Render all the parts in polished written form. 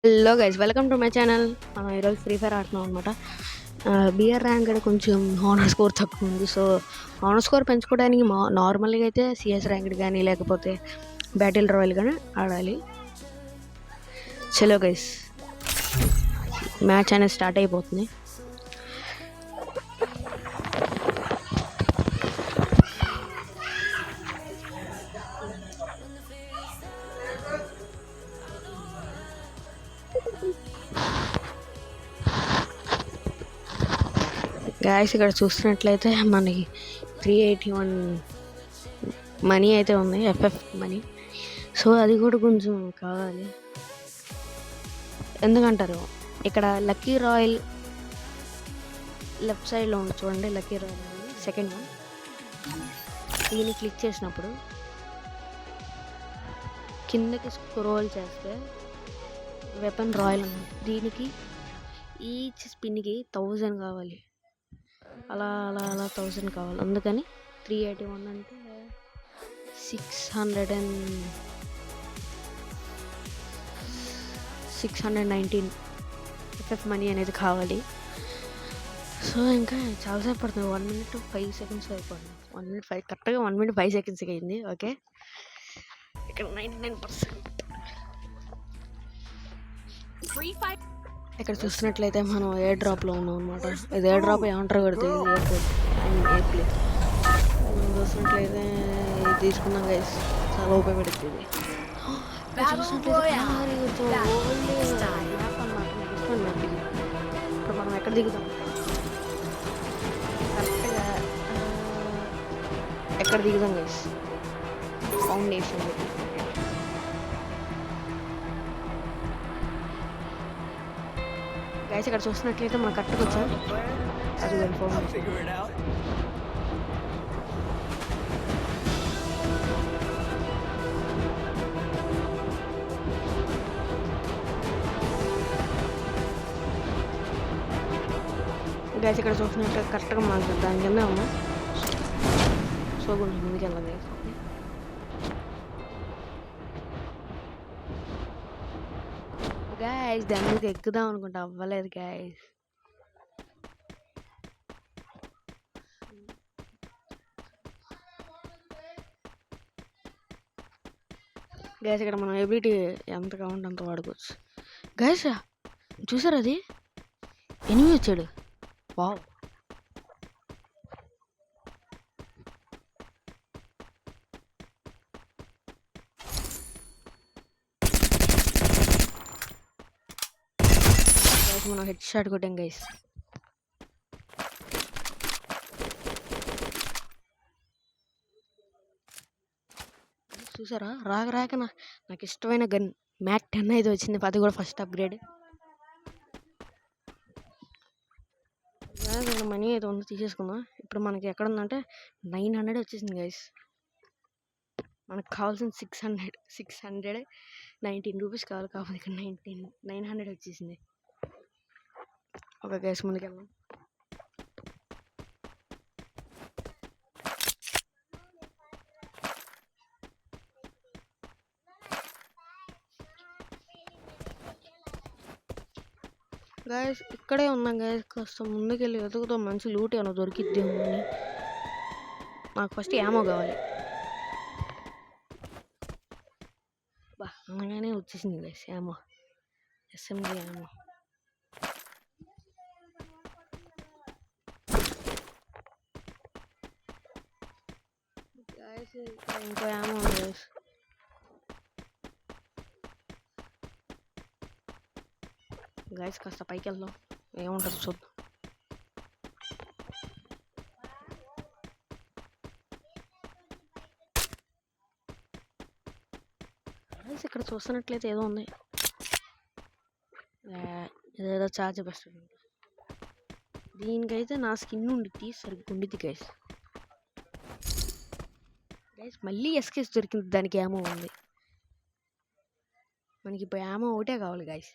Hello guys, welcome to my channel. మనం ఈరోజు free fire ఆడుతున్నాం అనమాట. బిఆర్ ర్యాంక్ కొంచెం హానర్ స్కోర్ తక్కువ ఉంది. సో హానర్ స్కోర్ పెంచుకోవడానికి నార్మల్గా అయితే సిఎస్ ర్యాంక్ కానీ లేకపోతే బ్యాటిల్ రాయల్ కానీ ఆడాలి. చలో గైస్, మ్యాచ్ అనేది స్టార్ట్ అయిపోతుంది. గాయస్, ఇక్కడ చూస్తున్నట్లయితే మనకి 381 మనీ అయితే ఉంది, ఎఫ్ఎఫ్ మనీ. సో అది కూడా కొంచెం కావాలి. ఎందుకంటారు, ఇక్కడ లక్కీ రాయల్ లెఫ్ట్ సైడ్లో ఉంది చూడండి. లక్కీ రాయల్ అనేది సెకండ్ వన్. దీన్ని క్లిక్ చేసినప్పుడు కిందకి స్క్రోల్ చేస్తే వెపన్ రాయల్ ఉంది. దీనికి ఈచ్ స్పిన్కి 1000 కావాలి. అలా 1000 కావాలి. అందుకని 381 అంటే 619 ఎఫ్ఎఫ్ మనీ అనేది కావాలి. సో ఇంకా చాలాసేపు పడుతుంది. 1 minute 5 seconds అయిపోతుంది. 1 minute 5 కరెక్ట్గా 1 minute 5 seconds అయింది. ఓకే, ఇక్కడ 99%. ఇక్కడ చూస్తున్నట్లయితే మనం ఎయిర్ డ్రాప్లో ఉన్నాం అనమాట. ఇది ఎయిర్ డ్రాప్ ఏమంటారో కూడా తెలియదు. ఎయిర్పోర్ట్ ఎయిర్ప్లేన్ చూస్తున్నట్లయితే ఇది తీసుకున్నాం గైస్, చాలా ఉపయోగపడుతుంది ఇది. ఇప్పుడు మనం ఎక్కడ దిగుతాం, కరెక్ట్గా ఎక్కడ దిగుతాం గైస్? ఫౌండేషన్. గైస్ ఇక్కడ చూస్తున్నట్లయితే మనం కరెక్ట్గా వచ్చాం. అది ఫౌండేషన్. గైస్ ఇక్కడ చూసినట్టు కరెక్ట్గా మనకు దాని కింద ఉన్నాం. సో కొంచెం ముందుకు వెళ్ళాలి గైస్. దాని మీదకి ఎక్కుదాం అనుకుంటా, అవ్వలేదు గైస్. గైస్ ఇక్కడ మనం ఎబిలిటీ ఎంత కావాలంటే అంత వాడుకోవచ్చు. గైస్ చూసారు, అది ఎనిమిది వచ్చాడు. వావ్, మనం హెడ్ షాట్ కొట్టాం గైస్. చూసారా, రాక నాకు ఇష్టమైన గన్ మ్యాక్ 10 అయితే వచ్చింది. అది కూడా ఫస్ట్ అప్గ్రేడ్. మనీ అయితే ఉంది, తీసేసుకుందాం. ఇప్పుడు మనకి ఎక్కడ ఉందంటే 900 వచ్చేసింది గైస్. మనకు కావాల్సిన 619 రూపీస్ కావాలి. కావాలి ఇక్కడ 900 వచ్చేసింది. ఓకే గైస్, ముందుకెళ్దాం. గైస్ ఇక్కడే ఉన్నాం గైస్. కాస్త ముందుకెళ్ళి వెతుకుతాం, మంచి లూట్ ఏమైనా దొరికిద్దేమో అని. నాకు ఫస్ట్ యామో కావాలి. బా అనగానే వచ్చేసింది guys ammo, SMG ammo. Guys ఇంకో యామో ఉంది గైస్. గైస్ కాస్త పైకి వెళ్దాం, ఏముంటుంది చూద్దాం. గైస్ ఇక్కడ చూస్తున్నట్లయితే ఏదో ఉంది, ఏదో చార్జ్ బెస్ట్. దీనికైతే నా స్కిన్ ఉండిద్ది, సరిగ్గా ఉండిద్ది గైస్. గైస్ మళ్ళీ ఎస్కేస్ దొరికింది, దానికి యామో ఉంది. మనకి ఇప్పుడు యామో ఒకటే కావాలి గైస్.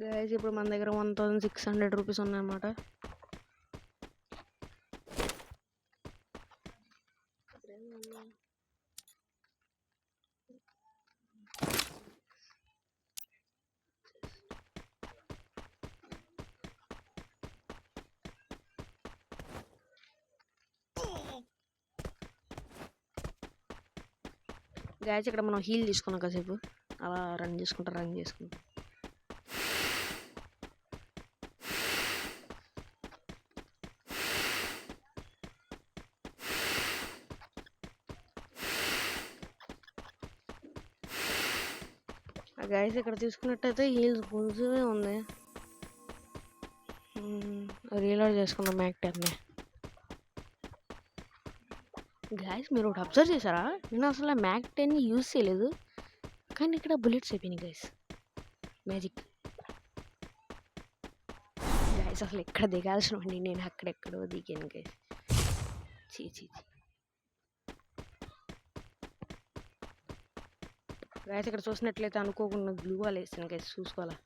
గైస్ ఇప్పుడు మన దగ్గర 1600 రూపీస్ ఉన్నాయన్నమాట. గాయస్ ఇక్కడ మనం హీల్ తీసుకున్నాం కాసేపు అలా రన్ చేసుకుంటా గాయస్ ఇక్కడ తీసుకున్నట్టయితే హీల్స్ కొంచెమే ఉంది. రీలోడ్ చేసుకుందాం మ్యాక్-10ని. గాయస్ మీరు ఒకటి అబ్జర్వ్ చేశారా? నేను అసలు మ్యాక్-10ని యూజ్ చేయలేదు, కానీ ఇక్కడ బుల్లెట్స్ అయిపోయినాయి గాయస్. మ్యాజిక్. గాయస్ అసలు ఎక్కడ దిగాల్సిన వాడిని నేను అక్కడెక్కడో దిగాను గాయస్. చీ గాయస్ ఇక్కడ చూసినట్లయితే అనుకోకుండా గ్లూ వాల్ వేస్తాను గాయస్, చూసుకోవాలా.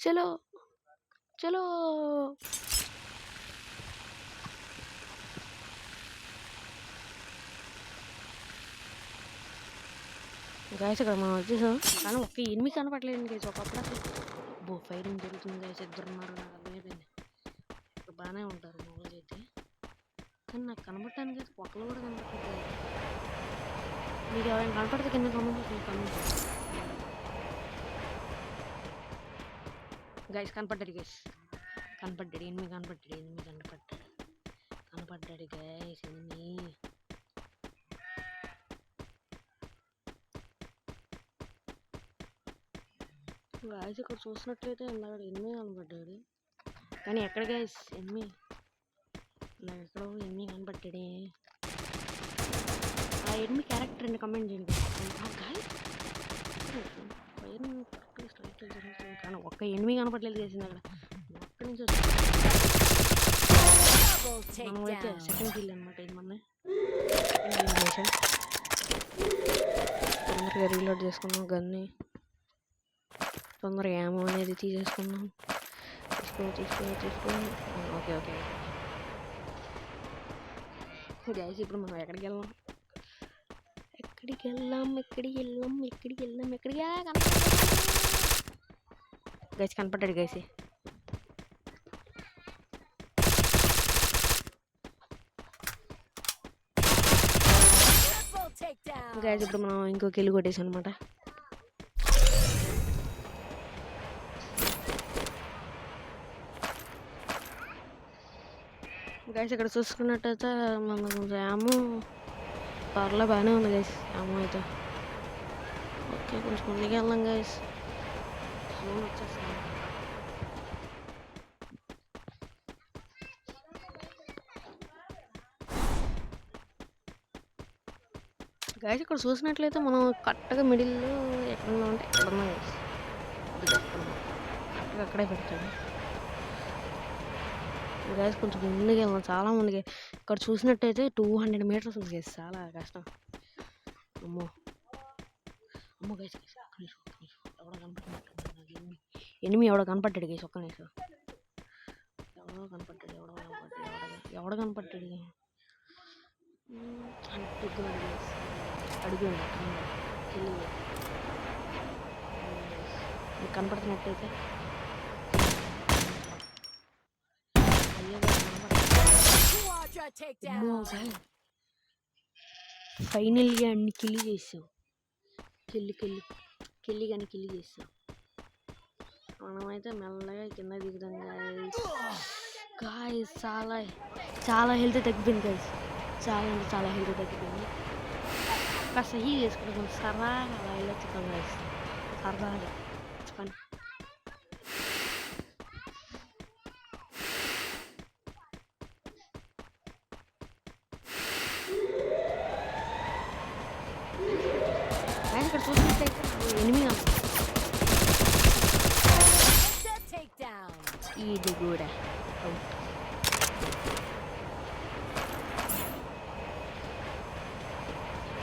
చలో గాయస్ ఇక్కడ మనం వచ్చేసాం, కానీ ఒక్క ఎనిమిది కనపడలేదు గాయస్. ఒకప్పుడు అసలు ఫైరింగ్ జరుగుతుంది గాయస్, ఇద్దరున్నారు. నాకు అర్థమైపోయింది ఇక్కడ బాగానే ఉంటారు మామూలుగా అయితే, కానీ నాకు కనపడటానికి అయితే ఒక్కరు కూడా కనపడలేదు. మీకు ఎవరైనా కనపడితే కింద కమెంట్ గైస్. కనపడ్డాడు గైస్, ఎనిమిది కనపడ్డాడు గైస్, ఎనిమిది. గాయస్ ఇక్కడ చూసినట్లయితే ఇందాక ఎనిమిది కనపడ్డాడు, కానీ ఎక్కడ గైస్ ఎనిమిది? నాకు ఎక్కడో ఎనిమిది కనపడ్డాడే. ఆ ఎనిమిది క్యారెక్టర్ అండి, కమెంట్ చేయండి గాయస్. కానీ ఒక్క ఎనిమిది కనపడలేదు చేసింది అక్కడ. అక్కడి నుంచి మనమైతే సెకండ్ కిల్ అనమాట. ఇది మన తొందరగా రీలోడ్ చేసుకున్నాం గన్ని, తొందరగా ఏమో అనేది తీసేసుకున్నాం. తీసుకో. ఓకే గైస్ ఇప్పుడు మనం ఎక్కడికి వెళ్దాం గైస్. కనపడ్డాడు గైస్. గైస్ ఇప్పుడు మనం ఇంకో కిల్ కొట్టేసాం అనమాట. గైస్ ఇక్కడ చూసుకున్నట్టయితే మనకు జాము పర్లే బాగానే ఉంది గైస్. జాము అయితే ఓకే, కొంచెం ముందుకు వెళ్దాం గైస్. జూన్ వచ్చేస్తాం. గైస్ ఇక్కడ చూసినట్లయితే మనం కరెక్ట్గా మిడిల్లో ఎక్కడున్నా ఉంటే ఎక్కడున్నా గైస్, కరెక్ట్గా అక్కడే పెడతాడు గైస్. కొంచెం ముందుకు వెళ్దాం, చాలా ముందుగా. ఇక్కడ చూసినట్టయితే 200 meters ఉంది గైస్, చాలా కష్టం. అమ్మో గైస్, ఎవడో కనపడుతున్నట్టు ఎనిమిది ఎవడో కనపడ్డాడు గైస్. ఒక్క నిమిషం, ఎవడో కనపడ్డాడు అడుగు మీకు కనపడుతున్నట్టయితే ఫైనల్గా అన్ని కిల్లి చేసావు. కిల్లి చేసావు. మనమైతే మెల్లగా కింద దిగుదాం గాయస్. చాలా హెల్త్ తగ్గిపోయింది గాయస్, చాలా హెల్త్ తగ్గిపోయింది. కాస్త హీల్ చేసుకుంటాం, సరదాగా అలా వెళ్ళొచ్చుతాం గాయస్, సరదాగా పని. ఇక్కడ చూసినట్టయితే ఎనిమిది ఇది కూడా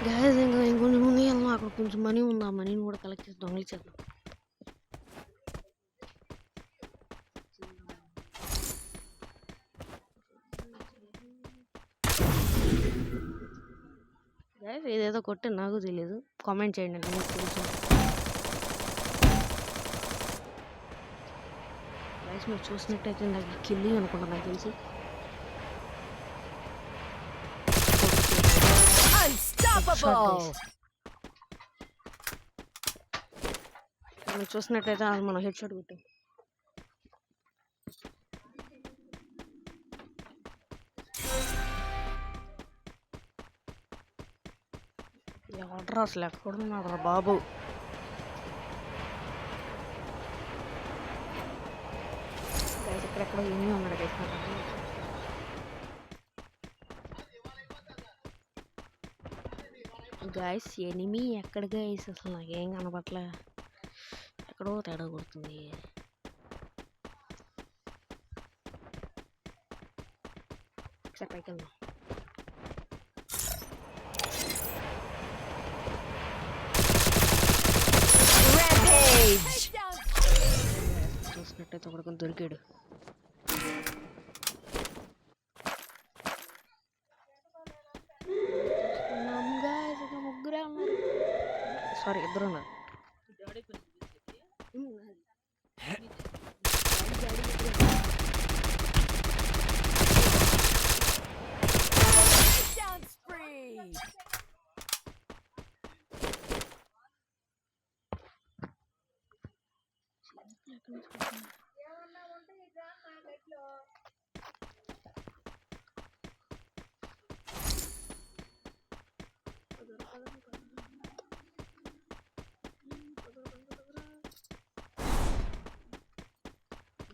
గాయస్. ఇంకా ఇంకొంచెం ముందు వెళ్దాం, అక్కడ కొంచెం మనీ ఉంది, ఆ మనీని కూడా కలెక్ట్ చేసి దొంగలిచ్చేద్దాం. ఏదేదో కొట్టి నాకు తెలియదు, కామెంట్ చేయండి మీకు తెలుసు. గైస్ మీరు చూసినట్టయితే నాకు కిల్లి అనుకుంటా, నాకు తెలిసి మీరు చూసినట్టయితే అది మనం హెడ్ షాట్ కొట్టాం. ఎవడరా అసలు ఎక్కడున్నాడు రా బాబు? ఎక్కడెక్కడ ఏమీ ఉన్నాడు గైస్. ఎనిమి ఎక్కడ గైస్? అసలు నాకేం కనపట్లే, ఎక్కడో తేడా కొడుతుంది. ఒకసారి పైకి వెళ్దాం. చూసినట్టయితే ఒకడు దొరికాడు. ముగ్గురే ఉన్నారు, సారీ ఇద్దరు ఉన్నారు.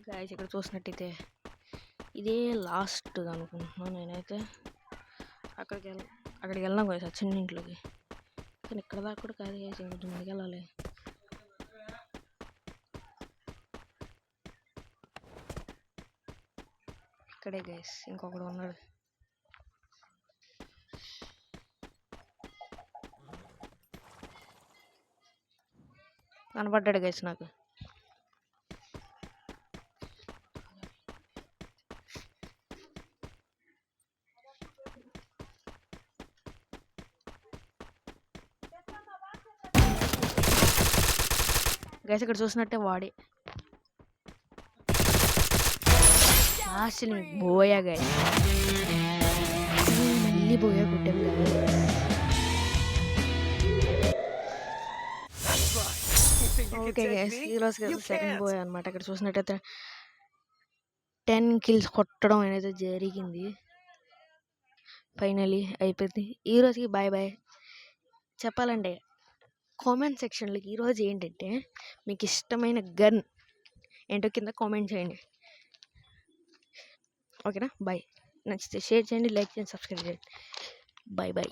గైస్ ఇక్కడ చూసినట్టయితే ఇదే లాస్ట్ అనుకుంటున్నాను నేనైతే. అక్కడికి వెళ్ళాం కదా చిన్న ఇంట్లోకి, కానీ ఇక్కడ దాకా కూడా కాదు గైస్, ఇంకొంచెం ముందుకు వెళ్ళాలి. ఇక్కడే గైస్ ఇంకొకడు ఉన్నాడు. కనపడ్డాడు గైస్ నాకు. గైస్ ఇక్కడ చూసినట్టే వాడే అసలు బోయా గైస్, మళ్ళీ బోయా కొట్టాం కదా. ఓకే గైస్, ఈరోజు సెకండ్ బోయా అనమాట. ఇక్కడ చూసినట్టయితే 10 kills కొట్టడం అనేది జరిగింది. ఫైనలీ అయిపోయింది. ఈరోజుకి బాయ్ బాయ్ చెప్పాలంటే కామెంట్ సెక్షన్లోకి ఈరోజు ఏంటంటే మీకు ఇష్టమైన గన్ ఏంటో కింద కామెంట్ చేయండి, ఓకేనా? బాయ్. నచ్చితే షేర్ చేయండి, లైక్ చేయండి, సబ్స్క్రైబ్ చేయండి. Bye bye.